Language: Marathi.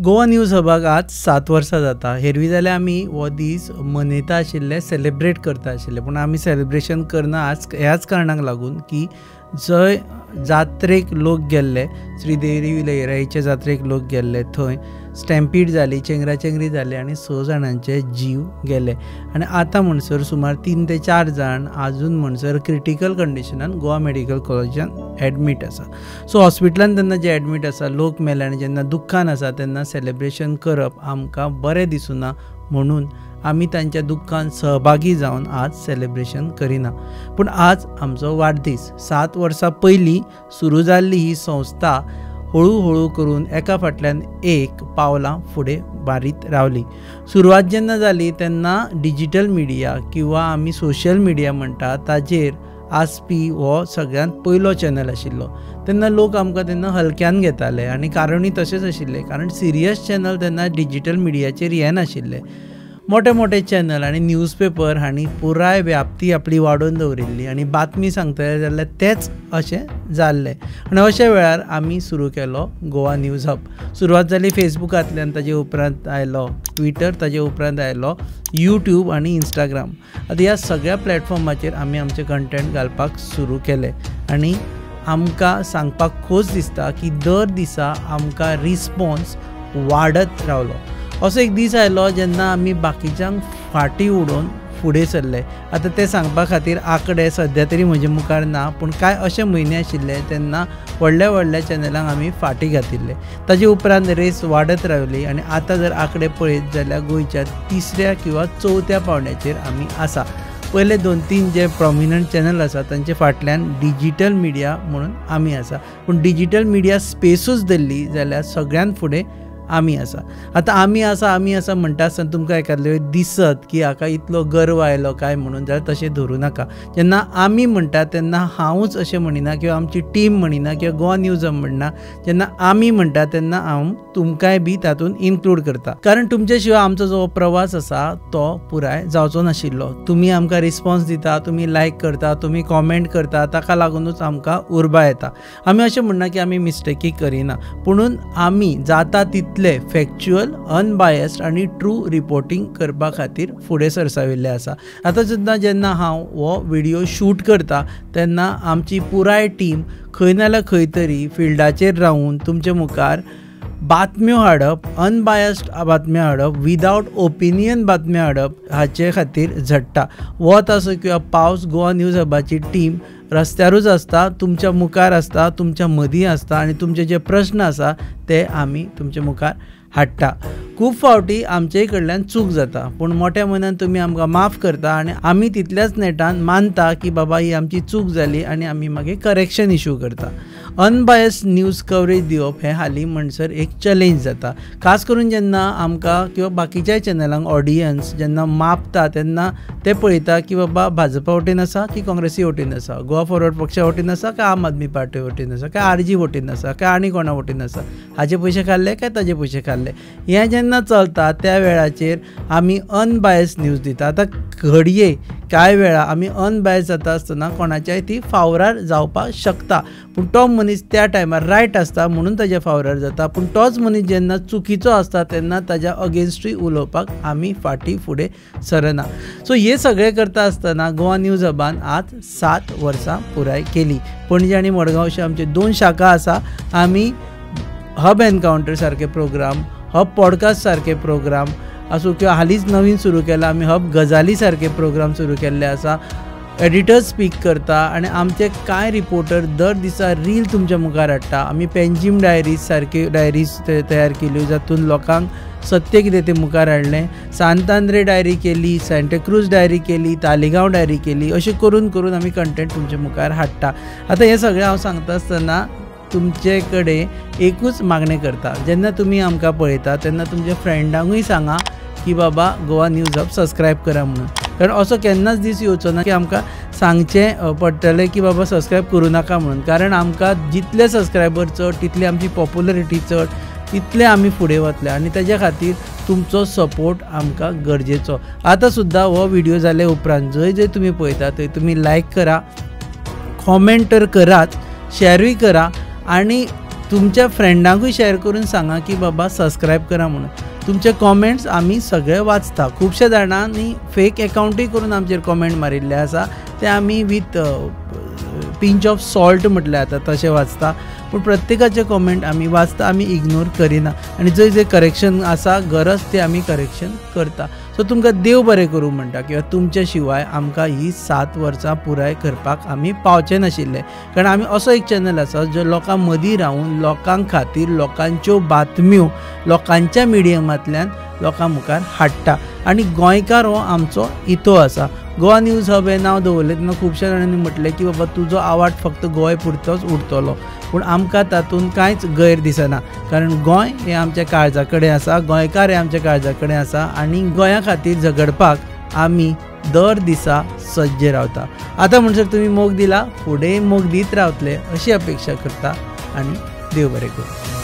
गोवा न्यूज हबाक आज 7 वर्सां जाता। हेरवी जाल्यार आमी हो दीस मनयता आशिल्ले, सेलेब्रेट करता आशिल्ले, पूण आमी सेलेब्रेशन करना ह्याच कारणाक लागून की जंय जात्रेक लोक गेल्ले, श्रीदेवी लयराईचे जात्रेक लोक गेल्ले, थंय स्टॅम्पीड जाली, चेंगराचेंगरी जाली आनी 6 जाणांचे जीव गेले आनी आतां म्हणसर सुमार 3 ते 4 जाण आजून म्हणसर क्रिटिकल कंडिशनान गोवा मेडिकल कॉलेजान एडमीट आसा। सो हॉस्पिटलान तेन्ना जे एडमीट आसा, लोक मेले आनी जेन्ना दुख्खान आसा तेन्ना सेलेब्रेशन करप आमकां बरें दिसूना, म्हणून आमी तांच्या दुख्खान सहभागी जावन आज सेलेब्रेशन करिना। पूण आज आमचो वाडदीस। 7 वर्सां पयलीं सुरू जाल्ली ही संस्था हळू करून एका फाटल्यान एक पावलां फुडें बारीत रावली। सुरवात जेन्ना जाली तेन्ना डिजिटल मिडिया किंवा आमी सोशल मिडिया म्हणटा ताजेर आसपी हो सगळ्यांत पयलो चॅनल आशिल्लो। तेन्ना लोक आमकां तेन्ना हलक्यान घेताले आनी कारणूय तशेंच आशिल्लें, कारण सिरियस चॅनल तेन्ना डिजिटल मिडियाचेर येनाशिल्ले। मोठे मोठे चॅनल आनी न्यूजपेपर हांणी पुराय व्याप्ती आपली वाडोवन दवरिल्ली आनी बातमी सांगतले जाल्यार तेच अशें जाल्लें। आनी अशा वेळार आमी सुरू केलो गोवा न्यूज हब। सुरवात जाली फेसबुकांतल्यान, ताजे उपरांत आयलो ट्विटर, ताजे उपरांत आयलो यूट्यूब आनी इंस्टाग्राम। आतां ह्या सगळ्या प्लॅटफॉर्माचेर आमी आमचें कंटेंट घालपाक सुरू केलें आनी आमकां सांगपाक खोस दिसता की दर दिसा आमकां रिस्पॉन्स वाडत रावलो। असो एक दीस आयलो जेन्ना आमी बाकीच्यांक फाटीं उडोवन फुडें सरले। आतां तें सांगपा खातीर आंकडे सद्या तरी म्हजे मुखार ना, पूण कांय अशे म्हयने आशिल्ले तेन्ना व्हडल्या चॅनलांक आमी फाटीं घातिल्ले। ताजे उपरांत रेस वाडत रावली आनी आतां जर आंकडे पळयत जाल्यार गोंयच्या 3ऱ्या किंवा 4थ्या पावंड्याचेर आमी आसा। पयले 2-3 जे प्रॉमिनंट चॅनल आसा तांचे फाटल्यान डिजिटल मिडिया म्हणून आमी आसा, पूण डिजिटल मिडिया स्पेसूच धरली जाल्यार सगळ्यांत फुडें आमी आसा। आतां आमी आसा म्हणटा आसतना तुमकां एकादले दिसत की हाका इतलो गर्व आयलो काय म्हणून, जाल्यार तशें धरूं नाका। जेन्ना आमी म्हणटा तेन्ना हांवूच अशें म्हणिना किंवा आमची टीम म्हणिना किंवा गोवा न्यूज म्हणना। जेन्ना आमी म्हणटा तेन्ना हांव तुमकांय बी तातूंत इन्क्लूड करता, कारण तुमचे शिवाय आमचो जो प्रवास आसा तो पुराय जावचो नाशिल्लो। तुमी आमकां रिस्पॉन्स दिता, तुमी लायक करता, तुमी कॉमेंट करता, ताका लागूनच आमकां उर्बा येता। आमी अशें म्हणना की आमी मिस्टेकी करिना, पुणून आमी जाता तितले फॅक्च्युअल, अनबायस्ड आनी ट्रू रिपोर्टिंग करपा खातीर फुडें सरसाविल्ले आसा। आतां सुद्दां जेन्ना हांव हो व्हिडिओ शूट करता तेन्ना आमची पुराय टीम खंय नाल्यार खंय तरी फिल्डाचेर रावून तुमचे मुखार बातम्यो हाडप, अनबायस्ड बातम्यो हाडप, विदावट ओपिनियन बातम्यो हाडप हाचे खातीर झडटा। वत आसूं किंवा पावस, गोवा न्यूज हबाची टीम रस्त्यारूच आसता, तुमच्या मुखार आसता, तुमच्या मदीं आसता आनी तुमचे जे प्रश्न आसा ते आमी तुमचे मुखार हाडटा। खूब फावटी आमचे कडल्यान चूक जाता, पूण मोठ्या मनान तुमी आमकां माफ करता आनी आमी तितल्याच नेटान मानता की बाबा ही आमची चूक जाली आनी आमी मागीर करेक्शन इश्यू करता। अनबायस्ड न्यूज कवरेज दिवप हें हालीं म्हणसर एक चॅलेंज जाता, खास करून जेन्ना आमकां किंवा बाकीच्या चॅनलांक ऑडियन्स जेन्ना मापता तेन्ना ते पळयता की बाबा भाजपा वटेन आसा की काँग्रेसी वटेन आसा, गोवा फॉरवर्ड पक्षा वटेन आसा काय आम आदमी पार्टी वटेन आसा काय आरजी वटेन आसा काय आनी कोणा वटेन आसा, हाचे पयशे खाल्ले काय ताजे पयशे खाल्ले, हें जेन्ना चलता त्या वेळाचेर आमी अनबायस्ड न्यूज दिता। आतां घडये कांय वेळा आमी अनबायस्ड जाता आसतना कोणाच्याय ती फावरार जावपाक शकता, पूण तो मनीस त्या टायमार रायट आसता म्हणून ताजे फावरार जाता, पूण तोच मनीस जेन्ना चुकीचो आसता तेन्ना ताज्या अगेन्स्टूय उलोवपाक आमी फाटीं फुडें सरना। सो हे सगळें करता आसतना गोवा न्यूज हबान आज 7 वर्सां पुराय केली। पणजे आनी मडगांव अशे आमचे 2 शाखा आसा। आमी हब एनकाउंटर सारके प्रोग्राम, हब पॉडकास्ट सारके प्रोग्राम आसूं किंवा हालींच नवीन सुरू केला आमी हब गजाली सारके प्रोग्राम सुरू केल्ले आसा। एडिटर स्पीक करता आनी आमचे कांय रिपोर्टर दर दिसा रील तुमच्या मुखार हाडटा। आमी पेंजीम डायरीज सारके डायरीज तयार केल्यो, जातून लोकांक सत्य कितें तें मुखार हाडलें। सांतांद्रे डायरी केली, सँटाक्रूज डायरी केली, तालिगांव डायरी केली, अशें करून करून आमी कंटेंट तुमच्या मुखार हाडटा। आतां हें सगळें हांव सांगता आसतना तुमचे कडेन एकूच मागणें करता, जेन्ना तुमी आमकां पळयता तेन्ना तुमच्या फ्रेंडांकूय सांगा की बाबा गोवा न्यूज हब सबस्क्रायब करा म्हणून, कारण असो केन्नाच दीस येवचो ना की आमकां सांगचें पडटलें की बाबा सबस्क्रायब करूं नाका म्हणून, कारण आमकां जितले सबस्क्रायबर चड तितली आमची पॉप्युलरिटी चड, तितले आमी फुडें वतले आनी ताज्या खातीर तुमचो सपोर्ट आमकां गरजेचो। आतां सुद्दां हो व्हिडिओ जाले उपरांत जंय जंय तुमी पळयता थंय तुमी लायक करा, कॉमेंट तर कराच, शेअरूय करा आनी तुमच्या फ्रेंडांकूय शेअर करून सांगा की बाबा सबस्क्राईब करा म्हणून. तुमचे कॉमेंट्स आमी सगळे वाचता. खुबशे जाणांनी फेक अकाउंटूय करून आमचेर कॉमेंट मारिल्ले आसा, ते आमी विथ पिंच ऑफ सॉल्ट म्हटलें जाता तशें वाचता. पूण प्रत्येकाचे कॉमेंट आमी वाचता, आमी इग्नोर करिना आनी जंय करेक्शन आसा गरज ते आमी करेक्शन करता. सो तुमकां देव बरें करूं म्हणटा, किंवा तुमच्या शिवाय आमकां ही 7 वर्सां पुराय करपाक आमी पावचे नाशिल्ले. कारण आमी असो एक चॅनल आसा जो लोकां मदीं रावून लोकां खातीर लोकांच्यो बातम्यो लोकांच्या मिडियमांतल्यान लोकां मुखार हाडटा. आनी गोंयकार हो आमचो इतो आसा. गोवा न्यूज हब हें नांव दवरलें तेन्ना खुबश्या जाणांनी म्हटलें की बाबा तुजो आवाज फक्त गोंय पुरतोच उरतलो. पूण आमकां तातूंत कांयच गैर दिसना, कारण गोंय हें आमच्या काळजा कडेन आसा, गोंयकार हे आमच्या काळजा कडेन आसा आनी गोंया खातीर झगडपाक आमी दर दिसा सज्ज रावता. आतां म्हणसर तुमी मोग दिला, फुडें मोग दीत रावतले अशी अपेक्षा करता आनी देव बरें करूं.